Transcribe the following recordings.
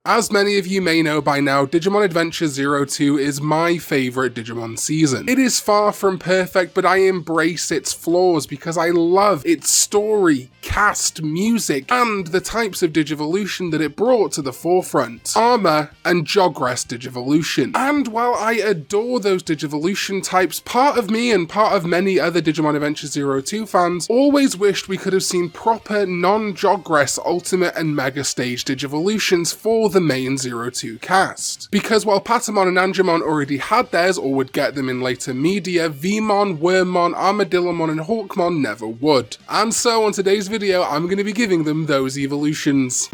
As many of you may know by now, Digimon Adventure 02 is my favourite Digimon season. It is far from perfect, but I embrace its flaws because I love its story, cast, music, and the types of Digivolution that it brought to the forefront. Armor and Jogress Digivolution. And while I adore those Digivolution types, part of me and part of many other Digimon Adventure 02 fans always wished we could have seen proper non-Jogress Ultimate and Mega Stage Digivolutions for the main 02 cast. Because while Patamon and Angemon already had theirs or would get them in later media, Veemon, Wormmon, Armadillomon and Hawkmon never would. And so on today's video, I'm going to be giving them those evolutions.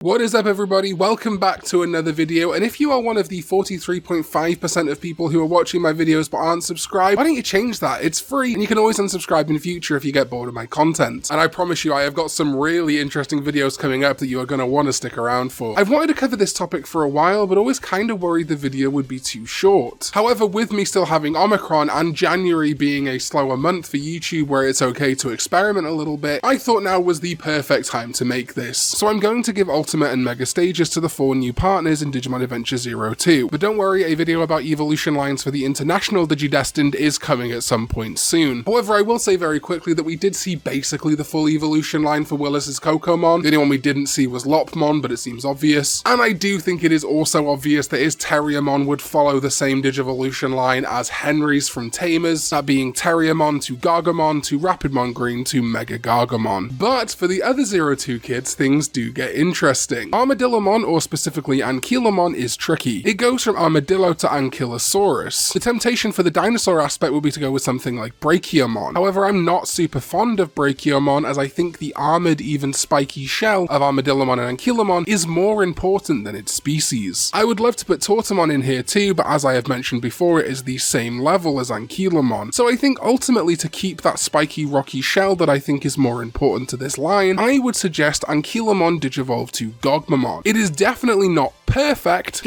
What is up everybody, welcome back to another video, and if you are one of the 43.5% of people who are watching my videos but aren't subscribed, why don't you change that? It's free, and you can always unsubscribe in future if you get bored of my content. And I promise you, I have got some really interesting videos coming up that you are going to want to stick around for. I've wanted to cover this topic for a while, but always kind of worried the video would be too short. However, with me still having Omicron and January being a slower month for YouTube where it's okay to experiment a little bit, I thought now was the perfect time to make this. So I'm going to give Ultimate and Mega Stages to the 4 new partners in Digimon Adventure 02. But don't worry, a video about evolution lines for the international Digidestined is coming at some point soon. However, I will say very quickly that we did see basically the full evolution line for Willis's Cocomon. The only one we didn't see was Lopmon, but it seems obvious. And I do think it is also obvious that his Terriermon would follow the same Digivolution line as Henry's from Tamers, that being Terriermon to Gargamon to Rapidmon Green to Mega Gargamon. But for the other 02 kids, things do get interesting. Armadillomon, or specifically Ankylomon, is tricky. It goes from Armadillo to Ankylosaurus. The temptation for the dinosaur aspect would be to go with something like Brachiomon. However, I'm not super fond of Brachiomon, as I think the armoured, even spiky shell of Armadillomon and Ankylomon is more important than its species. I would love to put Tortomon in here too, but as I have mentioned before, it is the same level as Ankylomon. So I think ultimately to keep that spiky rocky shell that I think is more important to this line, I would suggest Ankylomon digivolve to Gogmamon. It is definitely not perfect.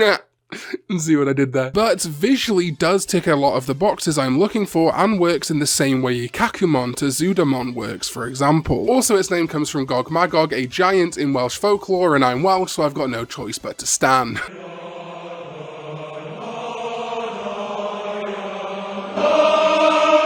See what I did there? But visually does tick a lot of the boxes I'm looking for and works in the same way Ikakumon to Zudamon works, for example. Also, its name comes from Gog Magog, a giant in Welsh folklore, and I'm Welsh, so I've got no choice but to stan.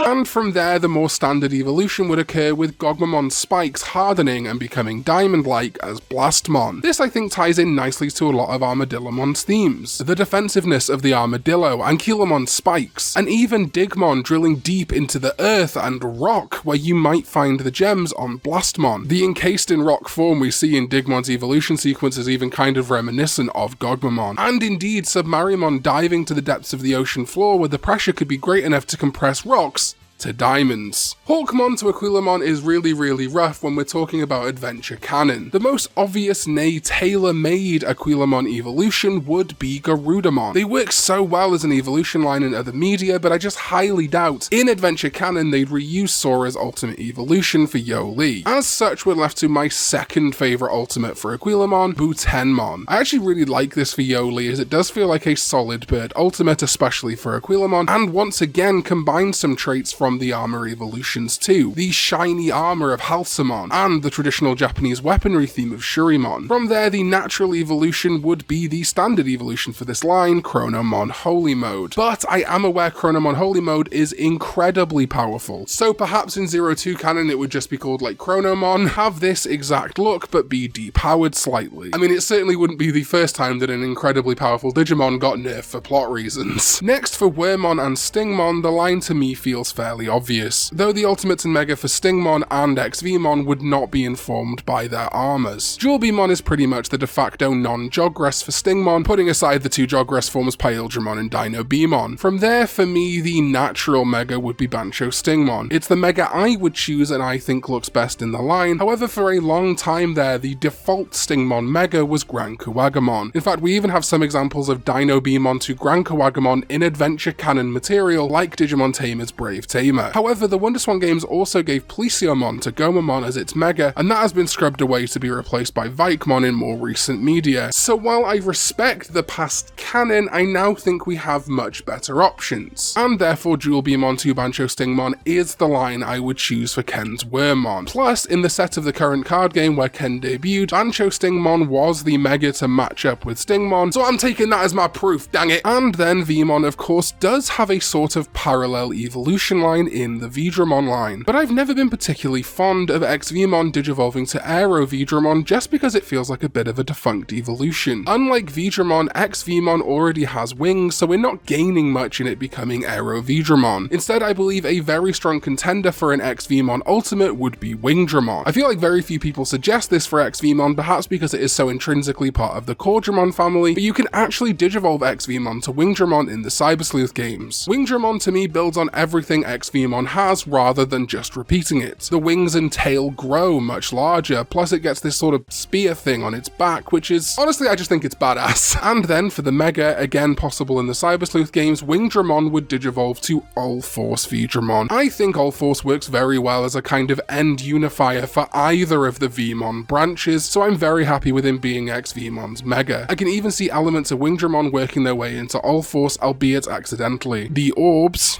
And from there, the more standard evolution would occur with Gogmamon's spikes hardening and becoming diamond-like as Blastmon. This I think ties in nicely to a lot of Armadillomon's themes. The defensiveness of the Armadillo, Ankylomon's spikes, and even Digmon drilling deep into the earth and rock where you might find the gems on Blastmon. The encased in rock form we see in Digmon's evolution sequence is even kind of reminiscent of Gogmamon. And indeed, Submarimon diving to the depths of the ocean floor where the pressure could be great enough to compress rocks to diamonds. Hawkmon to Aquilomon is really rough when we're talking about adventure canon. The most obvious, nay tailor-made Aquilomon evolution would be Garudamon. They work so well as an evolution line in other media, but I just highly doubt in adventure canon they'd reuse Sora's ultimate evolution for Yoli. As such, we're left to my second favourite ultimate for Aquilomon, Butenmon. I actually really like this for Yoli as it does feel like a solid bird ultimate, especially for Aquilomon, and once again combines some traits from the armor evolutions too, the shiny armor of Halsamon, and the traditional Japanese weaponry theme of Shurimon. From there, the natural evolution would be the standard evolution for this line, Chronomon Holy Mode. But I am aware Chronomon Holy Mode is incredibly powerful, so perhaps in 02 canon it would just be called like Chronomon, have this exact look but be depowered slightly. I mean, it certainly wouldn't be the first time that an incredibly powerful Digimon got nerfed for plot reasons. Next, for Wormmon and Stingmon, the line to me feels fairly obvious, though the ultimates and mega for Stingmon and Veemon would not be informed by their armors. Jawbemon is pretty much the de facto non-Jogress for Stingmon, putting aside the 2 Jogress forms Pyldramon and Dinobemon. From there, for me, the natural mega would be Bancho Stingmon. It's the mega I would choose and I think looks best in the line. However, for a long time there, the default Stingmon mega was Gran Kuwagamon. In fact, we even have some examples of Dinobemon to Gran Kuwagamon in adventure canon material like Digimon Tamer's Brave Tamer. Famer. However, the WonderSwan games also gave Plesiomon to Gomamon as its mega, and that has been scrubbed away to be replaced by Veemon in more recent media. So while I respect the past canon, I now think we have much better options, and therefore Dual Beamon 2 Bancho Stingmon is the line I would choose for Ken's Wormmon. Plus, in the set of the current card game where Ken debuted, Bancho Stingmon was the mega to match up with Stingmon, so I'm taking that as my proof, dang it. And then Veemon, of course, does have a sort of parallel evolution line in the Veedramon line, but I've never been particularly fond of X-Veemon digivolving to Aero Veedramon just because it feels like a bit of a defunct evolution. Unlike Veedramon, X-Veemon already has wings, so we're not gaining much in it becoming Aero Veedramon. Instead, I believe a very strong contender for an X-Veemon Ultimate would be Wingdramon. I feel like very few people suggest this for X-Veemon, perhaps because it is so intrinsically part of the Cordramon family, but you can actually digivolve X-Veemon to Wingdramon in the Cyber Sleuth games. Wingdramon to me builds on everything X-Veemon has rather than just repeating it. The wings and tail grow much larger, plus it gets this sort of spear thing on its back, which is, honestly, I just think it's badass. And then for the Mega, again possible in the Cyber Sleuth games, Wingdramon would digivolve to All-Force Veedramon. I think All-Force works very well as a kind of end unifier for either of the Veemon branches, so I'm very happy with him being X-Veemon's Mega. I can even see elements of Wingdramon working their way into All-Force, albeit accidentally. The orbs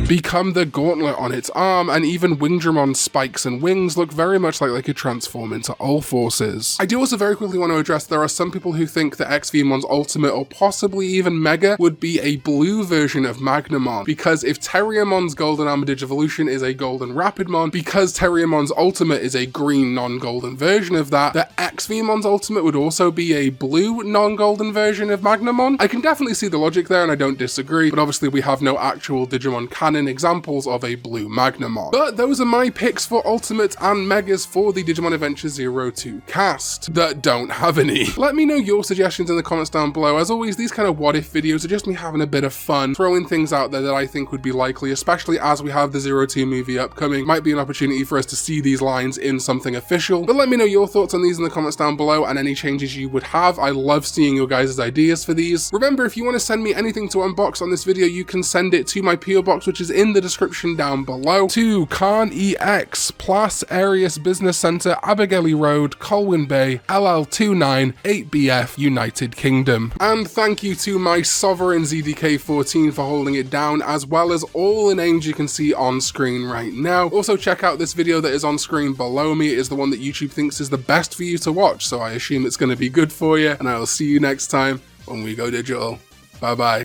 become the gauntlet on its arm, and even Wingdramon's spikes and wings look very much like they could transform into All-Forces. I do also very quickly want to address there are some people who think that X-Veemon's ultimate, or possibly even Mega, would be a blue version of Magnamon, because if Terriermon's Golden Armadillomon is a Golden Rapidmon, because Terriermon's ultimate is a green non-golden version of that, the X-Veemon's ultimate would also be a blue non-golden version of Magnamon. I can definitely see the logic there and I don't disagree, but obviously we have no actual Digimon canon examples of a blue Magnamon. But those are my picks for Ultimate and Megas for the Digimon Adventure 02 cast that don't have any. Let me know your suggestions in the comments down below. As always, these kind of what if videos are just me having a bit of fun, throwing things out there that I think would be likely, especially as we have the 02 movie upcoming. Might be an opportunity for us to see these lines in something official. But let me know your thoughts on these in the comments down below and any changes you would have. I love seeing your guys' ideas for these. Remember, if you want to send me anything to unbox on this video, you can send it to my PO box, which is in the description down below, to Karn EX, Plas, Eirias Business Centre, Abergele Road, Colwyn Bay, LL29 8BF, United Kingdom. And thank you to my sovereign ZDK14 for holding it down, as well as all the names you can see on screen right now. Also check out this video that is on screen below me. It is the one that YouTube thinks is the best for you to watch, so I assume it's going to be good for you, and I will see you next time when we go digital. Bye bye.